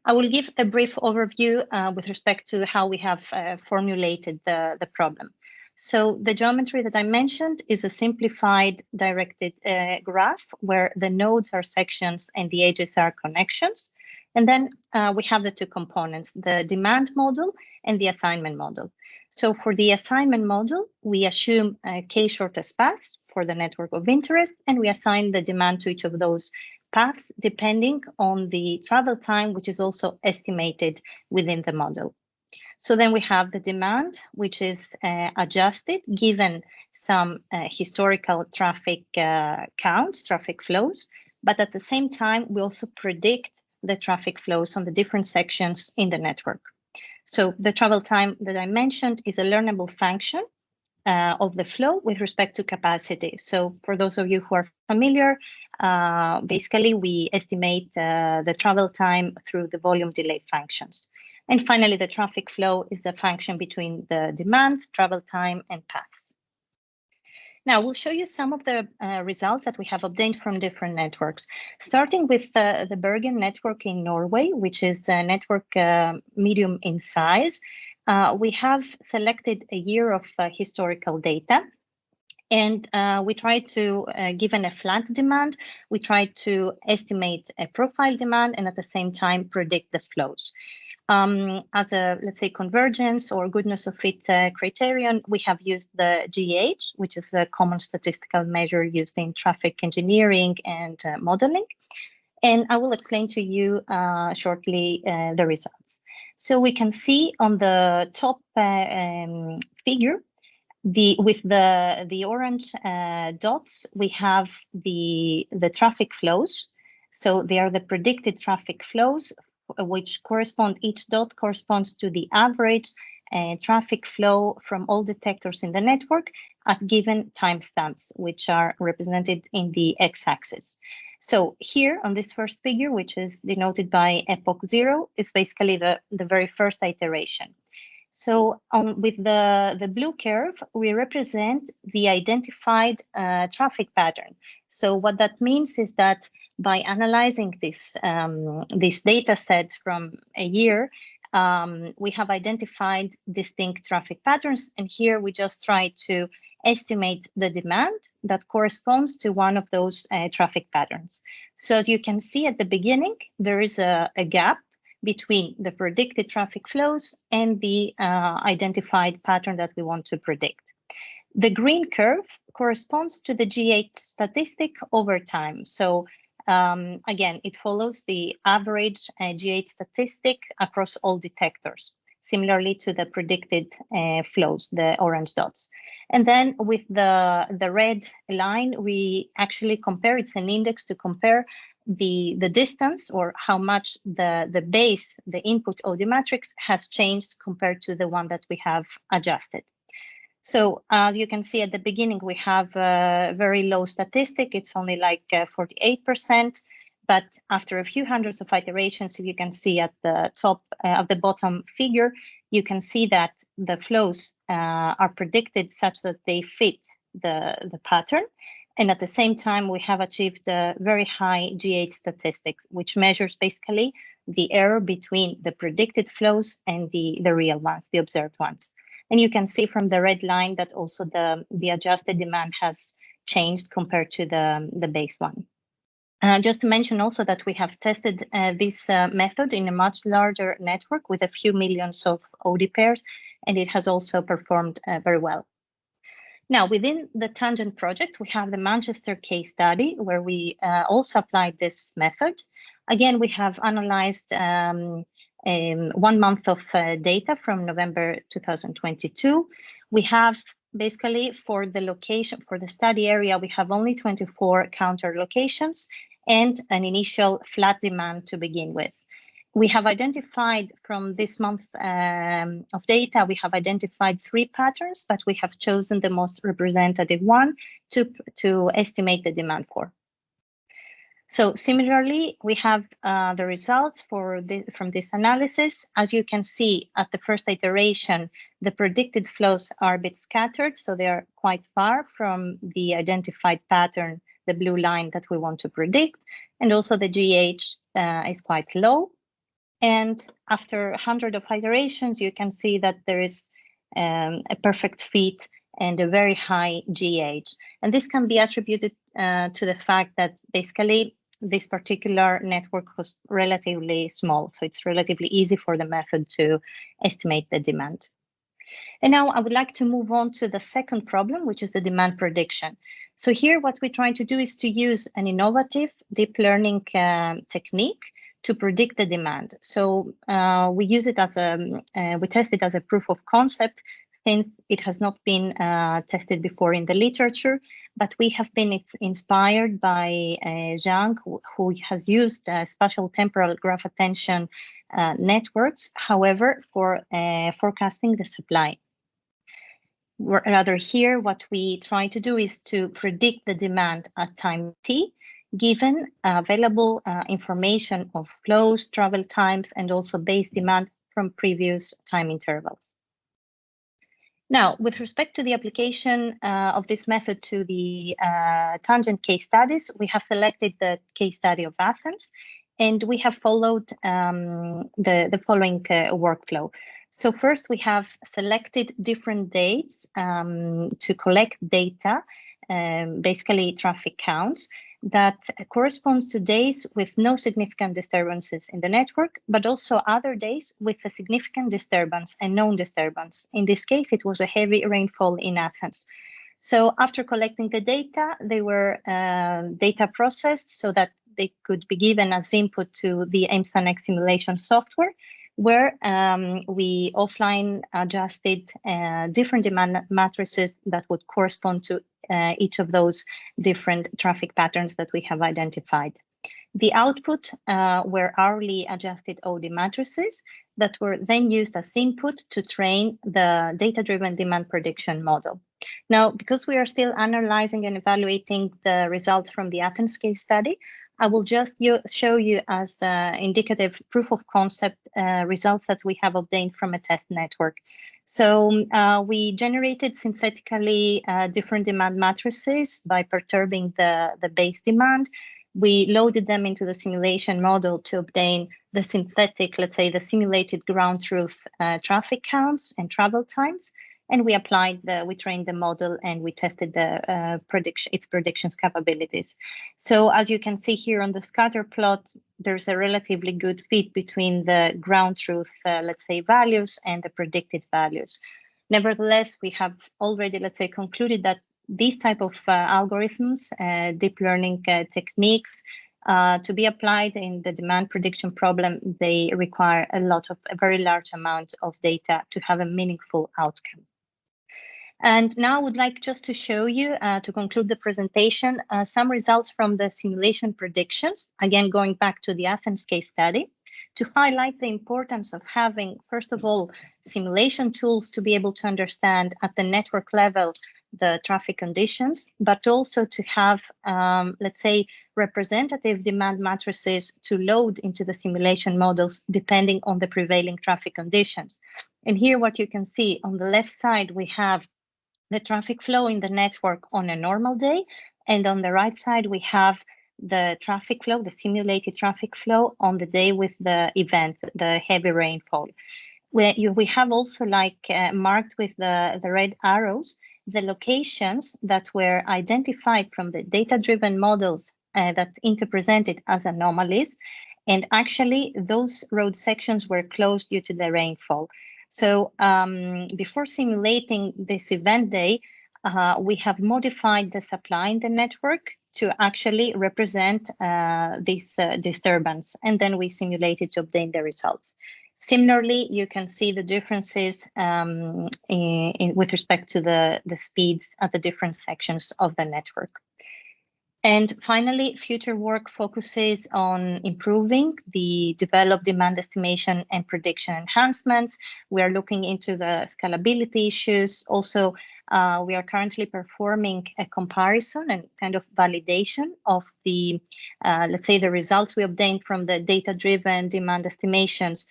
I will give a brief overview with respect to how we have formulated the problem. So the geometry that I mentioned is a simplified directed graph where the nodes are sections and the edges are connections. And then we have the two components, the demand model and the assignment model. So for the assignment model, we assume k shortest paths for the network of interest, and we assign the demand to each of those paths depending on the travel time, which is also estimated within the model. So then we have the demand, which is adjusted given some historical traffic counts, traffic flows, but at the same time, we also predict the traffic flows on the different sections in the network. So the travel time that I mentioned is a learnable function of the flow with respect to capacity. So for those of you who are familiar, basically we estimate the travel time through the volume delay functions. And finally, the traffic flow is the function between the demand, travel time, and paths. Now, we'll show you some of the results that we have obtained from different networks, starting with the Bergen network in Norway, which is a network medium in size. We have selected a year of historical data, and we try to, given a flat demand, we try to estimate a profile demand and at the same time predict the flows. As a, let's say, convergence or goodness of fit criterion, we have used the GH, which is a common statistical measure used in traffic engineering and modeling. And I will explain to you shortly the results. So we can see on the top figure, with the orange dots, we have the traffic flows. So they are the predicted traffic flows, which correspond, each dot corresponds to the average traffic flow from all detectors in the network at given timestamps, which are represented in the x-axis. So here on this first figure, which is denoted by epoch 0, is basically the very first iteration. So with the blue curve, we represent the identified traffic pattern. So what that means is that by analyzing this data set from a year, we have identified distinct traffic patterns. And here we just try to estimate the demand that corresponds to one of those traffic patterns. So as you can see at the beginning, there is a gap between the predicted traffic flows and the identified pattern that we want to predict. The green curve corresponds to the G8 statistic over time. So again, it follows the average G8 statistic across all detectors, similarly to the predicted flows, the orange dots. And then with the red line, we actually compare, it's an index to compare the distance or how much the base, the input OD matrix has changed compared to the one that we have adjusted. So as you can see at the beginning, we have a very low statistic. It's only like 48%. But after a few hundreds of iterations, you can see at the top of the bottom figure, you can see that the flows are predicted such that they fit the pattern. And at the same time, we have achieved very high GH statistics, which measures basically the error between the predicted flows and the real ones, the observed ones. And you can see from the red line that also the adjusted demand has changed compared to the base one. Just to mention also that we have tested this method in a much larger network with a few millions of OD pairs, and it has also performed very well. Now, within the Tangent project, we have the Manchester case study where we also applied this method. Again, we have analyzed 1 month of data from November 2022. We have basically for the location, for the study area, we have only 24 counter locations and an initial flat demand to begin with. We have identified from this month of data, we have identified 3 patterns, but we have chosen the most representative one to estimate the demand for. So similarly, we have the results from this analysis. As you can see at the first iteration, the predicted flows are a bit scattered, so they are quite far from the identified pattern, the blue line that we want to predict. And also the GH is quite low. And after 100 of iterations, you can see that there is a perfect fit and a very high GH. And this can be attributed to the fact that basically this particular network was relatively small. So it's relatively easy for the method to estimate the demand. And now I would like to move on to the second problem, which is the demand prediction. So here what we're trying to do is to use an innovative deep learning technique to predict the demand. So we use it as we test it as a proof of concept since it has not been tested before in the literature, but we have been inspired by Zhang, who has used spatial temporal graph attention networks, however, for forecasting the supply. Rather here, what we try to do is to predict the demand at time t, given available information of flows, travel times, and also base demand from previous time intervals. Now, with respect to the application of this method to the Tangent case studies, we have selected the case study of Athens, and we have followed the following workflow. So first, we have selected different dates to collect data, basically traffic counts, that corresponds to days with no significant disturbances in the network, but also other days with a significant disturbance and known disturbance. In this case, it was a heavy rainfall in Athens. So after collecting the data, they were data processed so that they could be given as input to the EMSANEX simulation software, where we offline adjusted different demand matrices that would correspond to each of those different traffic patterns that we have identified. The output were hourly adjusted OD matrices that were then used as input to train the data-driven demand prediction model. Now, because we are still analyzing and evaluating the results from the Athens case study, I will just show you as indicative proof of concept results that we have obtained from a test network. So we generated synthetically different demand matrices by perturbing the base demand. We loaded them into the simulation model to obtain the synthetic, let's say, the simulated ground truth traffic counts and travel times. And we trained the model and we tested the its predictions capabilities. So as you can see here on the scatter plot, there's a relatively good fit between the ground truth, let's say, values and the predicted values. Nevertheless, we have already, let's say, concluded that these type of algorithms, deep learning techniques, to be applied in the demand prediction problem, they require a very large amount of data to have a meaningful outcome. And now I would like just to show you, to conclude the presentation, some results from the simulation predictions, again, going back to the Athens case study. to highlight the importance of having, first of all, simulation tools to be able to understand at the network level the traffic conditions, but also to have, let's say, representative demand matrices to load into the simulation models depending on the prevailing traffic conditions. And here what you can see on the left side, we have the traffic flow in the network on a normal day. And on the right side, we have the traffic flow, the simulated traffic flow on the day with the event, the heavy rainfall. We have also marked with the red arrows, the locations that were identified from the data-driven models that interpreted as anomalies. And actually, those road sections were closed due to the rainfall. So before simulating this event day, we have modified the supply in the network to actually represent this disturbance, and then we simulated to obtain the results. Similarly, you can see the differences with respect to the speeds at the different sections of the network. And finally, future work focuses on improving the developed demand estimation and prediction enhancements. We are looking into the scalability issues. Also, we are currently performing a comparison and kind of validation of the, let's say, the results we obtained from the data-driven demand estimations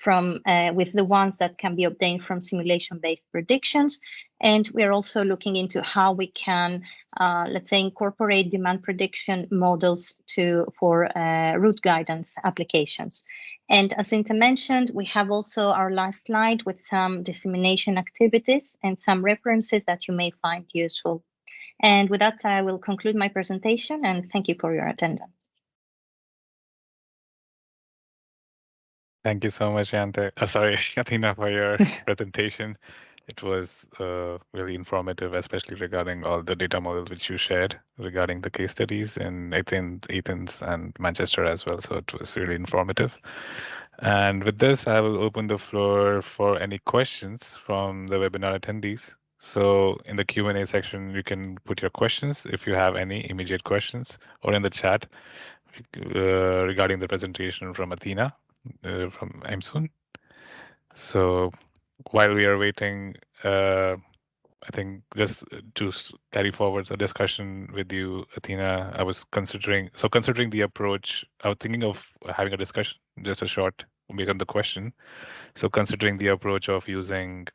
with the ones that can be obtained from simulation-based predictions. And we are also looking into how we can, let's say, incorporate demand prediction models for route guidance applications. And as Inta mentioned, we have also our last slide with some dissemination activities and some references that you may find useful. And with that, I will conclude my presentation, and thank you for your attendance. Thank you so much, Athena, for your presentation. It was really informative, especially regarding all the data models which you shared regarding the case studies in Athens and Manchester as well. So it was really informative. And with this, I will open the floor for any questions from the webinar attendees. So in the Q&A section, you can put your questions if you have any immediate questions, or in the chat regarding the presentation from Athena from Aimsun. So while we are waiting, I think just to carry forward the discussion with you, Athena, I was considering the approach, I was thinking of having a discussion, just a short, based on the question. So considering the approach of using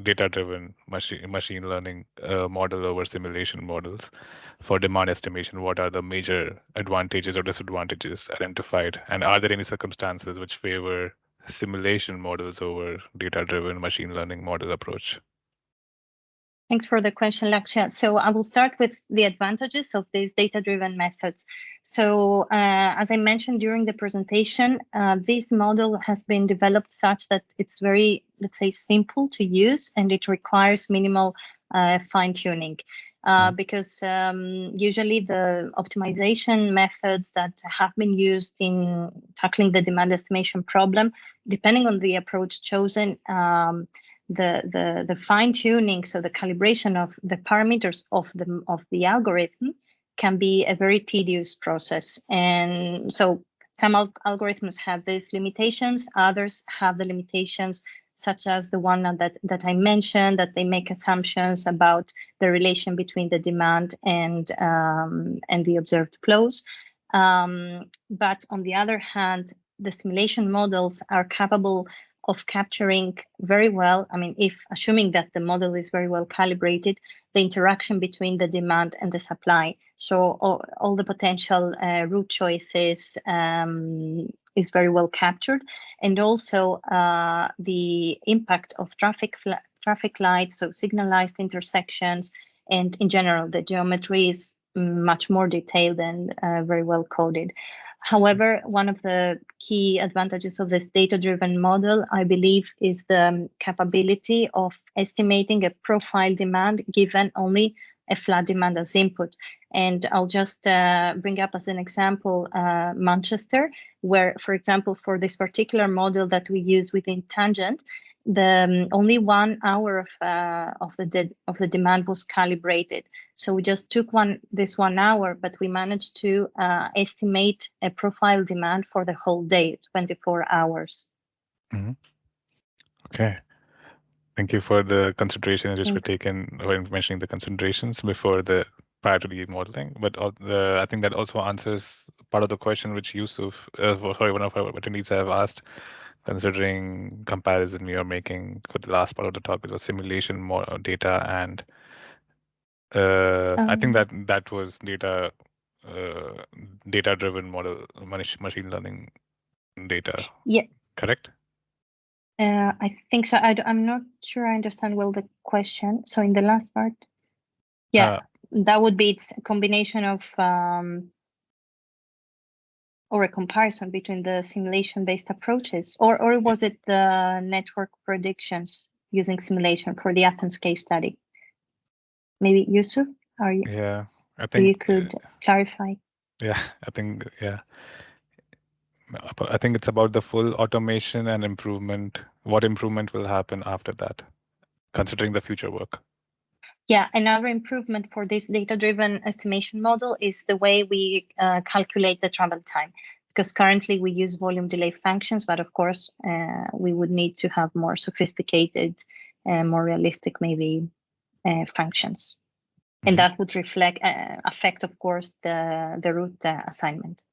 data-driven machine learning model over simulation models for demand estimation, what are the major advantages or disadvantages identified? And are there any circumstances which favor simulation models over data-driven machine learning model approach? Thanks for the question, Lakshya. So I will start with the advantages of these data-driven methods. So as I mentioned during the presentation, this model has been developed such that it's very, let's say, simple to use, and it requires minimal fine-tuning. Because usually the optimization methods that have been used in tackling the demand estimation problem, depending on the approach chosen, the fine-tuning, so the calibration of the parameters of the algorithm can be a very tedious process. And so some algorithms have these limitations, others have the limitations such as the one that I mentioned, that they make assumptions about the relation between the demand and the observed flows. But on the other hand, the simulation models are capable of capturing very well, I mean, if assuming that the model is very well calibrated, the interaction between the demand and the supply. So all the potential route choices is very well captured. And also the impact of traffic lights, so signalized intersections, and in general, the geometry is much more detailed and very well coded. However, one of the key advantages of this data-driven model, I believe, is the capability of estimating a profile demand given only a flat demand as input. And I'll just bring up as an example Manchester, where, for example, for this particular model that we use within Tangent, only 1 hour of the demand was calibrated. So we just took this 1 hour, but we managed to estimate a profile demand for the whole day, 24 hours. Mm-hmm. Okay. Thank you for the considerations which were taken when mentioning the considerations prior to the modeling. But I think that also answers part of the question which Yusuf, one of our attendees have asked, considering comparison we are making for the last part of the talk, it was simulation more data, and I think that was data-driven model, machine learning data. Yeah. Correct? I think so. I'm not sure I understand well the question. So in the last part, yeah, that would be it's a combination of or a comparison between the simulation-based approaches, or was it the network predictions using simulation for the Athens case study? Maybe Yusuf, Yeah, I think you could clarify. Yeah, I think it's about the full automation and improvement. What improvement will happen after that, considering the future work? Yeah, another improvement for this data-driven estimation model is the way we calculate the travel time, because currently we use volume delay functions, but of course we would need to have more sophisticated, more realistic maybe functions. Mm-hmm. And that would affect, of course, the route assignment.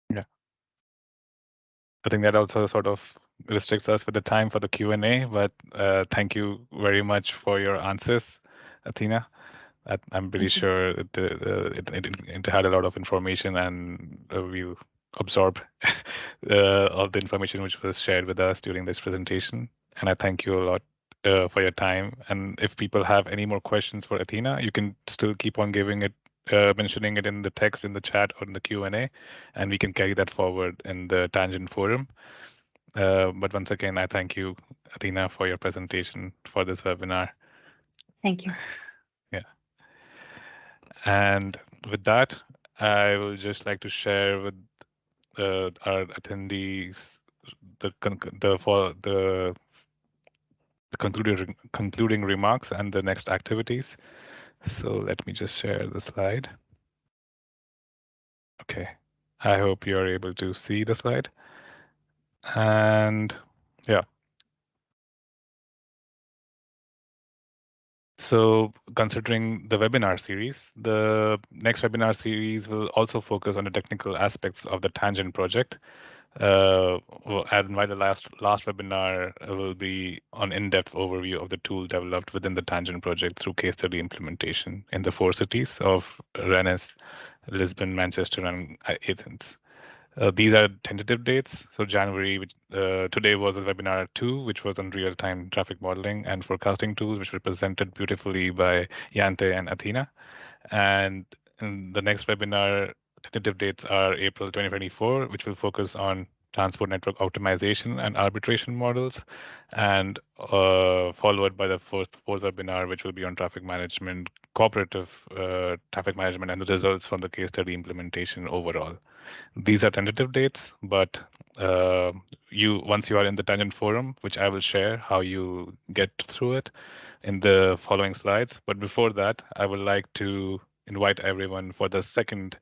Yeah. I think that also sort of restricts us with the time for the Q&A, but thank you very much for your answers, Athena. I'm pretty sure it had a lot of information, and we'll absorb all the information which was shared with us during this presentation. And I thank you a lot for your time. And if people have any more questions for Athena, you can still keep on mentioning it in the text, in the chat, or in the Q&A, and we can carry that forward in the Tangent Forum. But once again, I thank you, Athena, for your presentation for this webinar. Thank you. Yeah. And with that, I will just like to share with our attendees the concluding remarks and the next activities. So let me just share the slide. Okay, I hope you're able to see the slide. And yeah. So considering the webinar series, the next webinar series will also focus on the technical aspects of the Tangent project. And while the last webinar will be on in-depth overview of the tool developed within the Tangent project through case study implementation in the 4 cities of Rennes, Lisbon, Manchester, and Athens. These are tentative dates. So January, today was a webinar 2, which was on real-time traffic modeling and forecasting tools, which were presented beautifully by Jante and Athena. And in the next webinar, tentative dates are April 2024, which will focus on transport network optimization and arbitration models, and followed by the fourth webinar, which will be on traffic management, cooperative traffic management, and the results from the case study implementation overall. These are tentative dates, but once you are in the Tangent Forum, which I will share how you get through it in the following slides. But before that, I would like to invite everyone for the second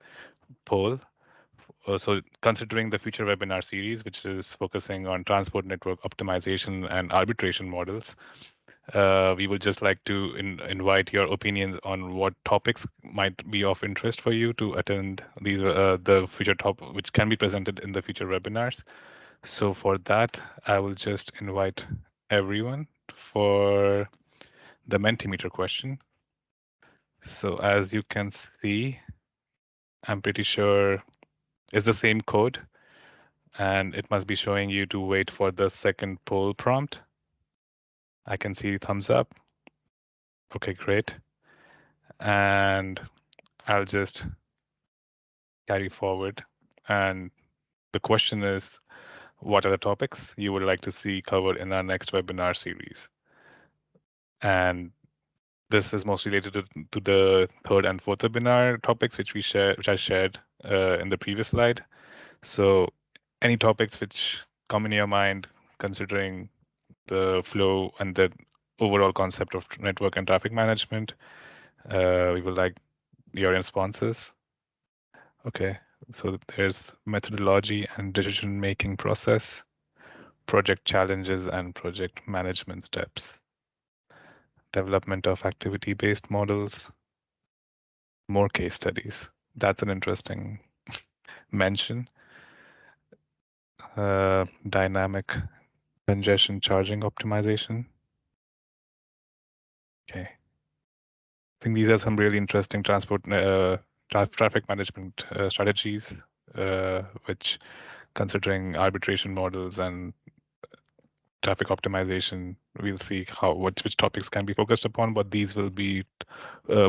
poll. So considering the future webinar series, which is focusing on transport network optimization and arbitration models, we would just like to invite your opinions on what topics might be of interest for you to attend these the future topics, which can be presented in the future webinars. So for that, I will just invite everyone for the Mentimeter question. So as you can see, I'm pretty sure it's the same code, and it must be showing you to wait for the second poll prompt. I can see thumbs up. Okay, great. And I'll just carry forward. And the question is, what are the topics you would like to see covered in our next webinar series? And this is most related to the third and fourth webinar topics, which I shared in the previous slide. So any topics which come in your mind, considering the flow and the overall concept of network and traffic management. We would like your responses. Okay, so there's methodology and decision-making process, project challenges and project management steps, development of activity-based models, more case studies. That's an interesting mention. Dynamic congestion charging optimization. Okay. I think these are some really interesting traffic management strategies, which, considering arbitration models and traffic optimization, we'll see which topics can be focused upon, but these will be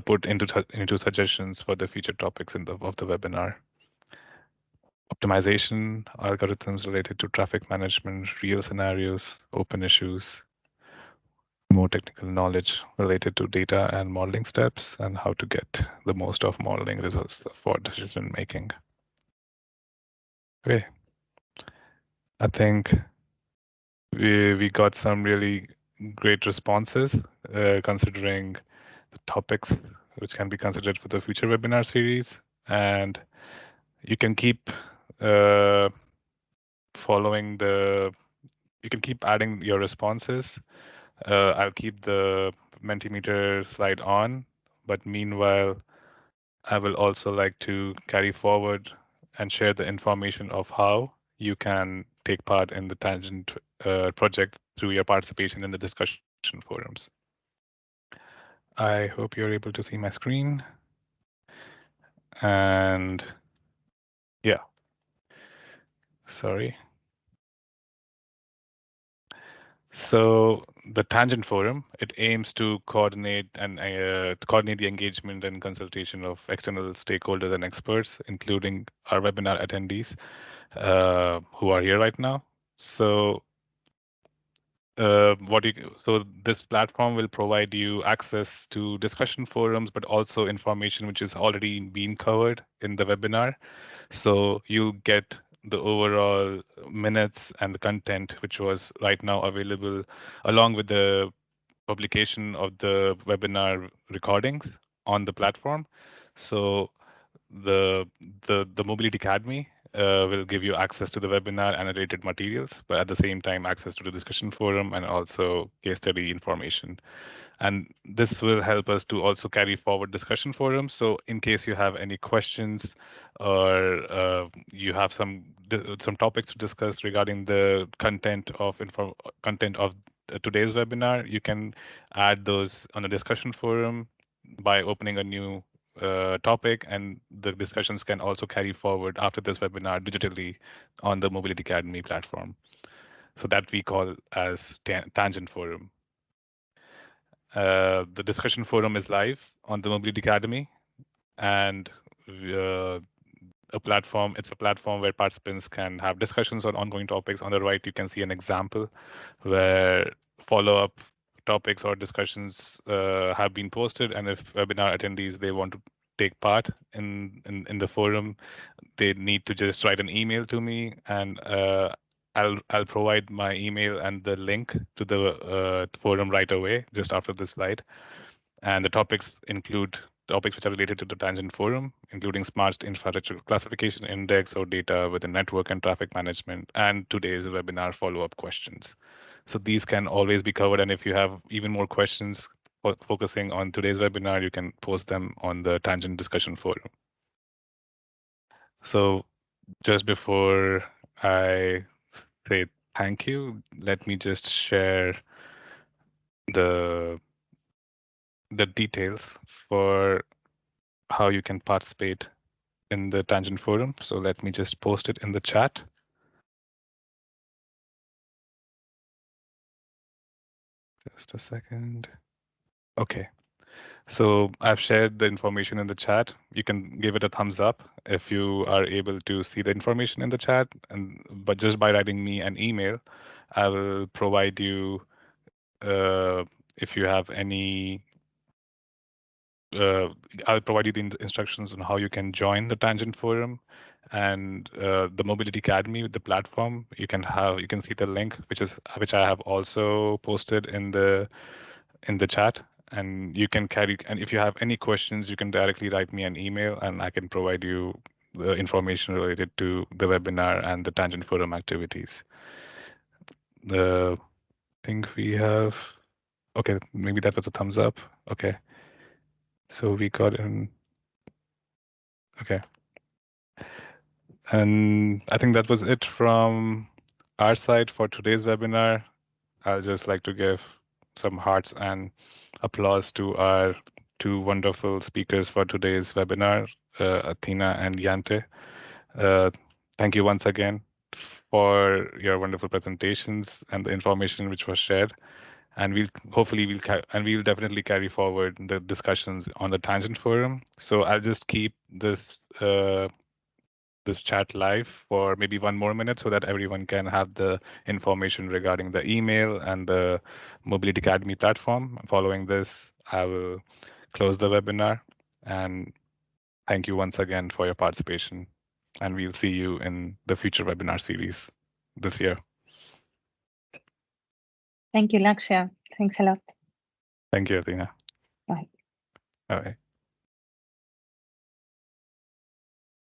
put into suggestions for the future topics of the webinar. Optimization algorithms related to traffic management, real scenarios, open issues, more technical knowledge related to data and modeling steps, and how to get the most of modeling results for decision making. Okay, I think we got some really great responses considering the topics which can be considered for the future webinar series, and you can keep you can keep adding your responses. I'll keep the Mentimeter slide on, but meanwhile, I will also like to carry forward and share the information of how you can take part in the Tangent project through your participation in the discussion forums. I hope you're able to see my screen. And yeah, sorry. So the Tangent Forum, it aims to coordinate the engagement and consultation of external stakeholders and experts, including our webinar attendees who are here right now. So this platform will provide you access to discussion forums, but also information which is already being covered in the webinar. So you'll get the overall minutes and the content which was right now available, along with the publication of the webinar recordings on the platform. So the Mobility Academy will give you access to the webinar and related materials, but at the same time access to the discussion forum and also case study information. And this will help us to also carry forward discussion forums. So in case you have any questions or you have some topics to discuss regarding the content of today's webinar, you can add those on a discussion forum by opening a new topic, and the discussions can also carry forward after this webinar digitally on the Mobility Academy platform. So that we call as Tangent Forum. The discussion forum is live on the Mobility Academy, and it's a platform where participants can have discussions on ongoing topics. On the right, you can see an example where follow-up topics or discussions have been posted, and if webinar attendees they want to take part in the forum, they need to just write an email to me, and I'll provide my email and the link to the forum right away, just after this slide. And the topics include topics which are related to the Tangent Forum, including Smart Infrastructure Classification Index or data within network and traffic management, and today's webinar follow-up questions. So these can always be covered, and if you have even more questions focusing on today's webinar, you can post them on the Tangent Discussion Forum. So just before I say thank you, let me just share the details for how you can participate in the Tangent Forum. So let me just post it in the chat. Just a second. Okay. So I've shared the information in the chat. You can give it a thumbs up if you are able to see the information in the chat. But just by writing me an email, I will provide you if you have any I'll provide you the instructions on how you can join the Tangent Forum and the Mobility Academy with the platform. You can see the link, which I have also posted in the chat, and you can carry. And if you have any questions, you can directly write me an email, and I can provide you the information related to the webinar and the Tangent Forum activities. I think we have. Okay, maybe that was a thumbs up. Okay. So we got in. Okay. And I think that was it from our side for today's webinar. I'll just like to give some hearts and applause to our two wonderful speakers for today's webinar, Athena and Jante. Thank you once again for your wonderful presentations and the information which was shared. And we'll definitely carry forward the discussions on the Tangent Forum. So I'll just keep this this chat live for maybe 1 more minute so that everyone can have the information regarding the email and the Mobility Academy platform. Following this, I will close the webinar, and thank you once again for your participation. And we'll see you in the future webinar series this year. Thank you, Lakshya. Thanks a lot. Thank you, Athena. Bye. All right.